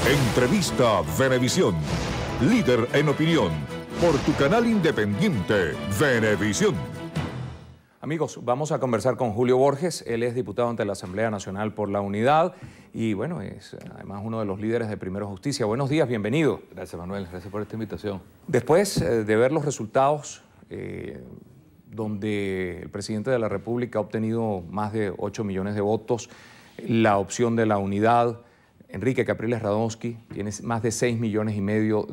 Entrevista Venevisión. Líder en opinión. Por tu canal independiente, Venevisión. Amigos, vamos a conversar con Julio Borges. Él es diputado ante la Asamblea Nacional por la Unidad y, bueno, es además uno de los líderes de Primero Justicia. Buenos días, bienvenido. Gracias, Manuel. Gracias por esta invitación. Después de ver los resultados donde el presidente de la República ha obtenido más de 8 millones de votos, la opción de la Unidad, Enrique Capriles Radonsky, tiene más de 6,5 millones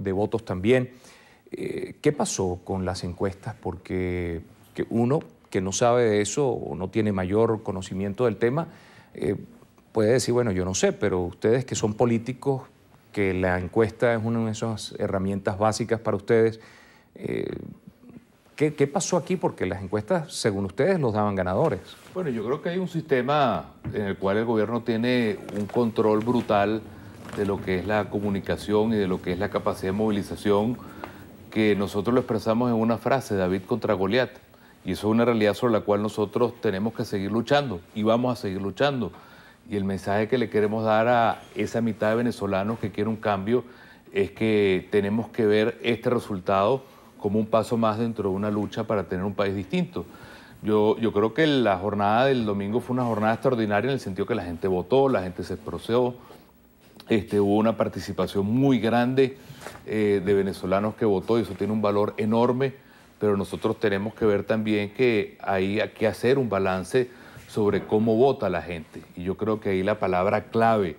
de votos también. ¿Qué pasó con las encuestas? Porque uno que no sabe de eso o no tiene mayor conocimiento del tema, puede decir, bueno, yo no sé, pero ustedes que son políticos, que la encuesta es una de esas herramientas básicas para ustedes, ¿qué pasó aquí? Porque las encuestas, según ustedes, los daban ganadores. Bueno, yo creo que hay un sistema en el cual el gobierno tiene un control brutal de lo que es la comunicación y de lo que es la capacidad de movilización, que nosotros lo expresamos en una frase, David contra Goliat. Y eso es una realidad sobre la cual nosotros tenemos que seguir luchando y vamos a seguir luchando. Y el mensaje que le queremos dar a esa mitad de venezolanos que quiere un cambio es que tenemos que ver este resultado como un paso más dentro de una lucha para tener un país distinto. Yo creo que la jornada del domingo fue una jornada extraordinaria en el sentido que la gente votó, la gente se expresó, hubo una participación muy grande de venezolanos que votó y eso tiene un valor enorme, pero nosotros tenemos que ver también que hay que hacer un balance sobre cómo vota la gente. Y yo creo que ahí la palabra clave,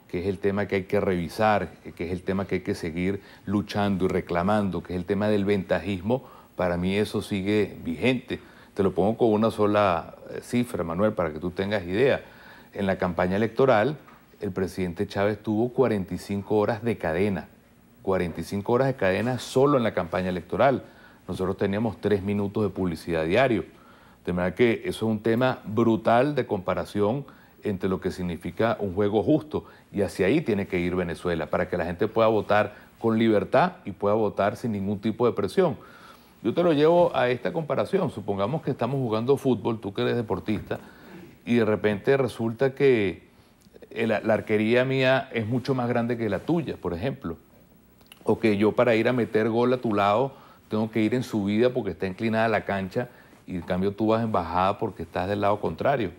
que es el tema que hay que revisar, que es el tema que hay que seguir luchando y reclamando, que es el tema del ventajismo, para mí eso sigue vigente. Te lo pongo con una sola cifra, Manuel, para que tú tengas idea. En la campaña electoral, el presidente Chávez tuvo 45 horas de cadena. 45 horas de cadena solo en la campaña electoral. Nosotros teníamos 3 minutos de publicidad diario. De manera que eso es un tema brutal de comparación entre lo que significa un juego justo. Y hacia ahí tiene que ir Venezuela, para que la gente pueda votar con libertad y pueda votar sin ningún tipo de presión. Yo te lo llevo a esta comparación. Supongamos que estamos jugando fútbol, tú que eres deportista, y de repente resulta que la arquería mía es mucho más grande que la tuya, por ejemplo. O que yo para ir a meter gol a tu lado tengo que ir en subida porque está inclinada la cancha y en cambio tú vas en bajada porque estás del lado contrario.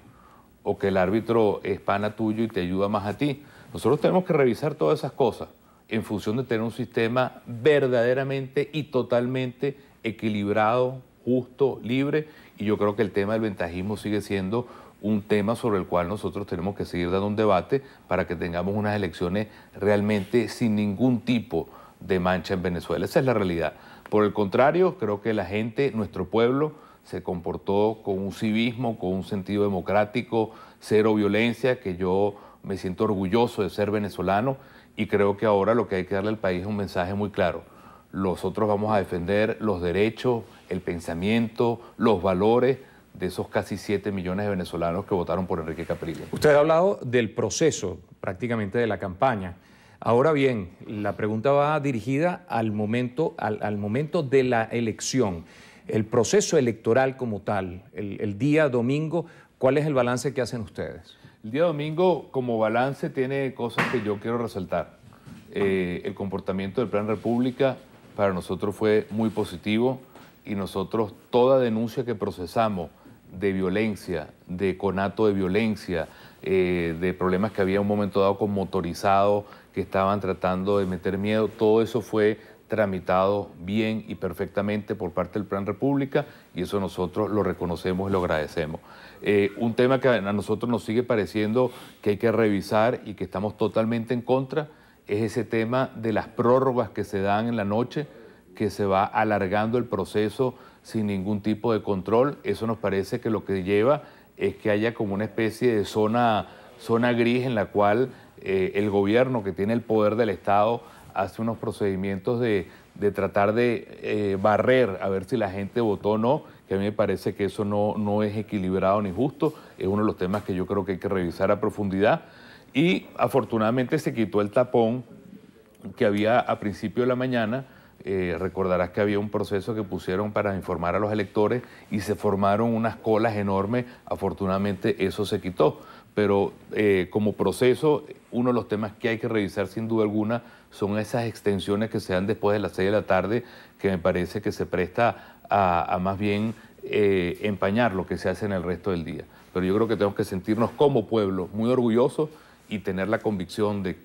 O que el árbitro es pana tuyo y te ayuda más a ti. Nosotros tenemos que revisar todas esas cosas en función de tener un sistema verdaderamente y totalmente equilibrado, justo, libre, y yo creo que el tema del ventajismo sigue siendo un tema sobre el cual nosotros tenemos que seguir dando un debate para que tengamos unas elecciones realmente sin ningún tipo de mancha en Venezuela. Esa es la realidad. Por el contrario, creo que la gente, nuestro pueblo, se comportó con un civismo, con un sentido democrático, cero violencia, que yo me siento orgulloso de ser venezolano y creo que ahora lo que hay que darle al país es un mensaje muy claro. Nosotros vamos a defender los derechos, el pensamiento, los valores de esos casi 7 millones de venezolanos que votaron por Enrique Capriles. Usted ha hablado del proceso prácticamente de la campaña. Ahora bien, la pregunta va dirigida al momento de la elección. El proceso electoral como tal, el día domingo, ¿cuál es el balance que hacen ustedes? El día domingo, como balance, tiene cosas que yo quiero resaltar. El comportamiento del Plan República para nosotros fue muy positivo y nosotros toda denuncia que procesamos de violencia, de conato de violencia, de problemas que había en un momento dado con motorizados que estaban tratando de meter miedo, todo eso fue tramitado bien y perfectamente por parte del Plan República y eso nosotros lo reconocemos y lo agradecemos. Un tema que a nosotros nos sigue pareciendo que hay que revisar y que estamos totalmente en contra es ese tema de las prórrogas que se dan en la noche, que se va alargando el proceso sin ningún tipo de control. Eso nos parece que lo que lleva es que haya como una especie de zona gris en la cual el gobierno que tiene el poder del Estado hace unos procedimientos de tratar de barrer a ver si la gente votó o no, que a mí me parece que eso no es equilibrado ni justo, es uno de los temas que yo creo que hay que revisar a profundidad. Y afortunadamente se quitó el tapón que había a principio de la mañana. Recordarás que había un proceso que pusieron para informar a los electores y se formaron unas colas enormes. Afortunadamente eso se quitó. pero como proceso, uno de los temas que hay que revisar sin duda alguna son esas extensiones que se dan después de las 6 de la tarde, que me parece que se presta a más bien empañar lo que se hace en el resto del día. Pero yo creo que tenemos que sentirnos como pueblo muy orgullosos y tener la convicción de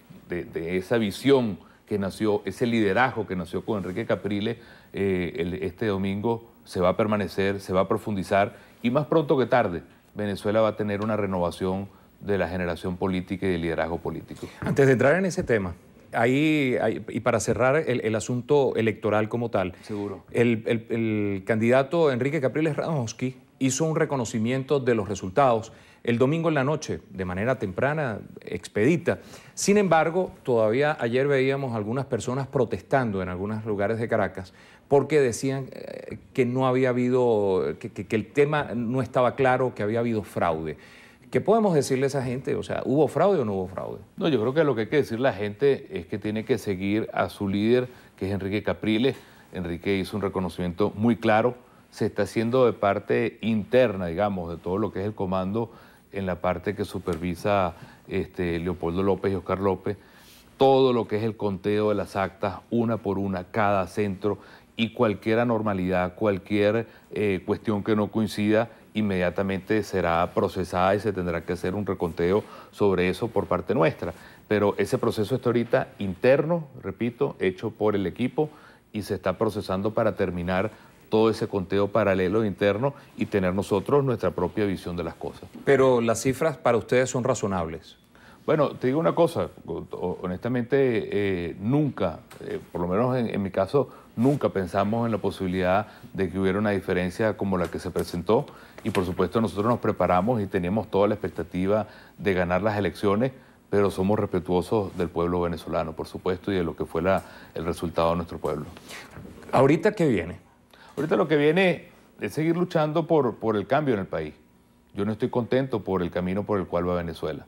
esa visión que nació, ese liderazgo que nació con Enrique Capriles este domingo se va a permanecer, se va a profundizar y más pronto que tarde Venezuela va a tener una renovación de la generación política y del liderazgo político. Antes de entrar en ese tema, y para cerrar el asunto electoral como tal, seguro, el candidato Enrique Capriles Radonsky hizo un reconocimiento de los resultados el domingo en la noche, de manera temprana, expedita. Sin embargo, todavía ayer veíamos algunas personas protestando en algunos lugares de Caracas porque decían que no había habido, que el tema no estaba claro, que había habido fraude. ¿Qué podemos decirle a esa gente? O sea, ¿hubo fraude o no hubo fraude? No, yo creo que lo que hay que decirle a la gente es que tiene que seguir a su líder, que es Enrique Capriles. Enrique hizo un reconocimiento muy claro. Se está haciendo de parte interna, digamos, de todo lo que es el comando en la parte que supervisa Leopoldo López y Oscar López, todo lo que es el conteo de las actas, una por una, cada centro, y cualquier anormalidad, cualquier cuestión que no coincida, inmediatamente será procesada y se tendrá que hacer un reconteo sobre eso por parte nuestra. Pero ese proceso está ahorita interno, repito, hecho por el equipo y se está procesando para terminar todo ese conteo paralelo interno y tener nosotros nuestra propia visión de las cosas. Pero las cifras para ustedes son razonables. Bueno, te digo una cosa, honestamente nunca, por lo menos en mi caso, nunca pensamos en la posibilidad de que hubiera una diferencia como la que se presentó y por supuesto nosotros nos preparamos y teníamos toda la expectativa de ganar las elecciones, pero somos respetuosos del pueblo venezolano, por supuesto, y de lo que fue el resultado de nuestro pueblo. ¿Ahorita qué viene? Ahorita lo que viene es seguir luchando por el cambio en el país. Yo no estoy contento por el camino por el cual va Venezuela.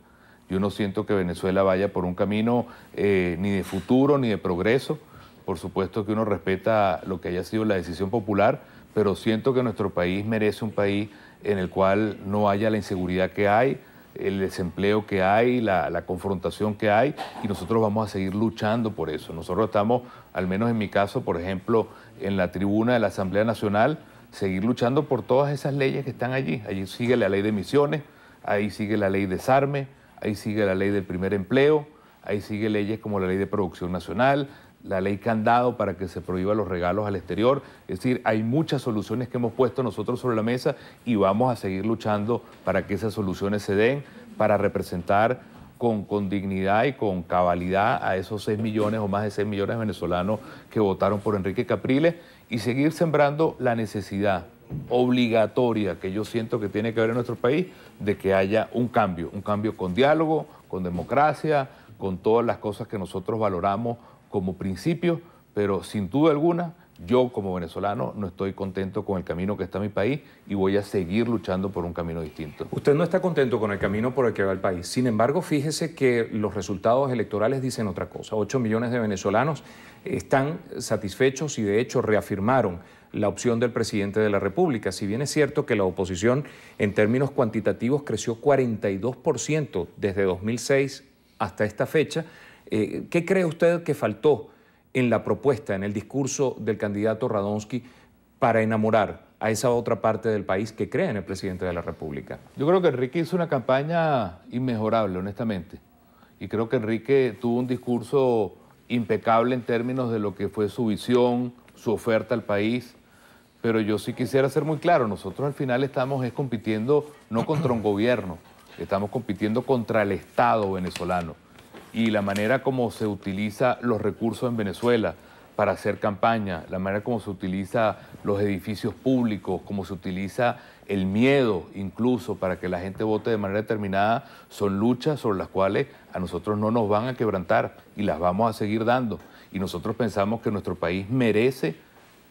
Yo no siento que Venezuela vaya por un camino ni de futuro ni de progreso. Por supuesto que uno respeta lo que haya sido la decisión popular, pero siento que nuestro país merece un país en el cual no haya la inseguridad que hay, el desempleo que hay, la confrontación que hay, y nosotros vamos a seguir luchando por eso. Nosotros estamos, al menos en mi caso, por ejemplo, en la tribuna de la Asamblea Nacional, seguir luchando por todas esas leyes que están allí. Allí sigue la ley de emisiones, ahí sigue la ley de desarme, ahí sigue la ley del primer empleo, ahí sigue leyes como la ley de producción nacional, la ley candado para que se prohíba los regalos al exterior. Es decir, hay muchas soluciones que hemos puesto nosotros sobre la mesa y vamos a seguir luchando para que esas soluciones se den, para representar con dignidad y con cabalidad a esos 6 millones o más de 6 millones de venezolanos que votaron por Enrique Capriles y seguir sembrando la necesidad obligatoria que yo siento que tiene que haber en nuestro país de que haya un cambio con diálogo, con democracia, con todas las cosas que nosotros valoramos como principios, pero sin duda alguna, yo como venezolano no estoy contento con el camino que está mi país y voy a seguir luchando por un camino distinto. Usted no está contento con el camino por el que va el país. Sin embargo, fíjese que los resultados electorales dicen otra cosa. 8 millones de venezolanos están satisfechos y de hecho reafirmaron la opción del presidente de la República. Si bien es cierto que la oposición en términos cuantitativos creció 42% desde 2006 hasta esta fecha, ¿qué cree usted que faltó en la propuesta, en el discurso del candidato Radonsky para enamorar a esa otra parte del país que cree en el presidente de la República? Yo creo que Enrique hizo una campaña inmejorable, honestamente. Y creo que Enrique tuvo un discurso impecable en términos de lo que fue su visión, su oferta al país. Pero yo sí quisiera ser muy claro, nosotros al final estamos compitiendo no contra un gobierno, estamos compitiendo contra el Estado venezolano. Y la manera como se utiliza los recursos en Venezuela para hacer campaña, la manera como se utiliza los edificios públicos, como se utiliza el miedo incluso para que la gente vote de manera determinada, son luchas sobre las cuales a nosotros no nos van a quebrantar y las vamos a seguir dando. Y nosotros pensamos que nuestro país merece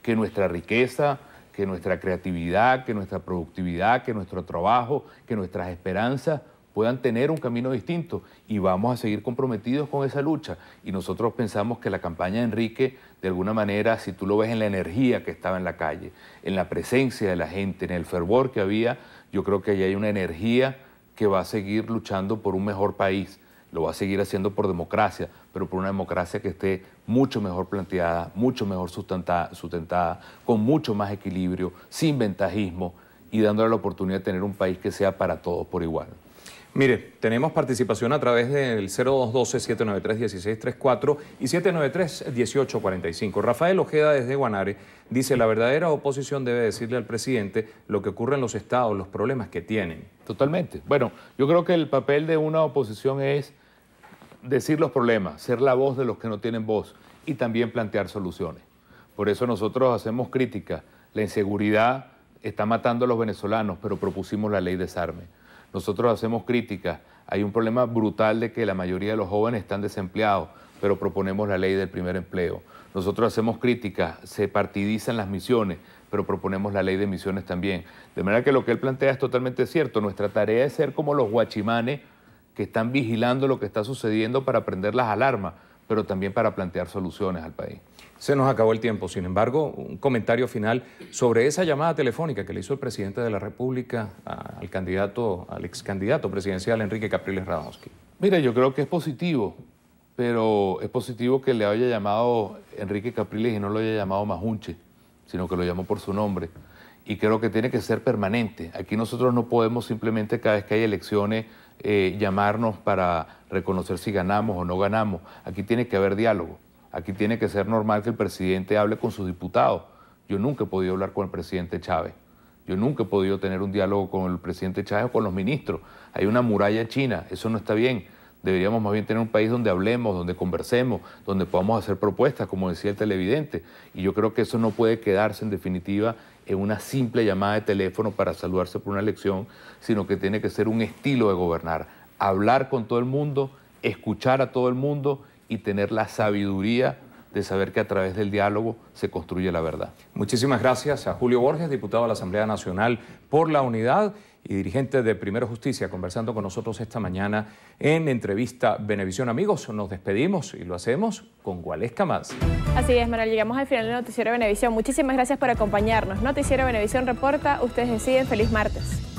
que nuestra riqueza, que nuestra creatividad, que nuestra productividad, que nuestro trabajo, que nuestras esperanzas puedan tener un camino distinto y vamos a seguir comprometidos con esa lucha. Y nosotros pensamos que la campaña de Enrique, de alguna manera, si tú lo ves en la energía que estaba en la calle, en la presencia de la gente, en el fervor que había, yo creo que ahí hay una energía que va a seguir luchando por un mejor país. Lo va a seguir haciendo por democracia, pero por una democracia que esté mucho mejor planteada, mucho mejor sustentada, con mucho más equilibrio, sin ventajismo y dándole la oportunidad de tener un país que sea para todos por igual. Mire, tenemos participación a través del 0212-793-1634 y 793-1845. Rafael Ojeda desde Guanare dice: la verdadera oposición debe decirle al presidente lo que ocurre en los estados, los problemas que tienen. Totalmente. Bueno, yo creo que el papel de una oposición es decir los problemas, ser la voz de los que no tienen voz y también plantear soluciones. Por eso nosotros hacemos críticas. La inseguridad está matando a los venezolanos, pero propusimos la ley de desarme. Nosotros hacemos críticas. Hay un problema brutal de que la mayoría de los jóvenes están desempleados, pero proponemos la ley del primer empleo. Nosotros hacemos críticas, se partidizan las misiones, pero proponemos la ley de misiones también. De manera que lo que él plantea es totalmente cierto. Nuestra tarea es ser como los guachimanes que están vigilando lo que está sucediendo para prender las alarmas, pero también para plantear soluciones al país. Se nos acabó el tiempo. Sin embargo, un comentario final sobre esa llamada telefónica que le hizo el presidente de la República al ex candidato presidencial Enrique Capriles Radonsky. Mira, yo creo que es positivo, pero es positivo que le haya llamado Enrique Capriles y no lo haya llamado Majunche, sino que lo llamó por su nombre. Y creo que tiene que ser permanente. Aquí nosotros no podemos simplemente cada vez que hay elecciones llamarnos para reconocer si ganamos o no ganamos. Aquí tiene que haber diálogo. Aquí tiene que ser normal que el presidente hable con sus diputados. Yo nunca he podido hablar con el presidente Chávez. Yo nunca he podido tener un diálogo con el presidente Chávez o con los ministros. Hay una muralla china, eso no está bien. Deberíamos más bien tener un país donde hablemos, donde conversemos, donde podamos hacer propuestas, como decía el televidente. Y yo creo que eso no puede quedarse en definitiva en una simple llamada de teléfono para saludarse por una elección, sino que tiene que ser un estilo de gobernar. Hablar con todo el mundo, escuchar a todo el mundo y tener la sabiduría de saber que a través del diálogo se construye la verdad. Muchísimas gracias a Julio Borges, diputado de la Asamblea Nacional por la Unidad y dirigente de Primero Justicia, conversando con nosotros esta mañana en Entrevista Venevisión. Amigos, nos despedimos y lo hacemos con Gualesca Más. Así es, Manuel, llegamos al final del Noticiero Venevisión. Muchísimas gracias por acompañarnos. Noticiero Venevisión reporta, ustedes deciden. Feliz martes.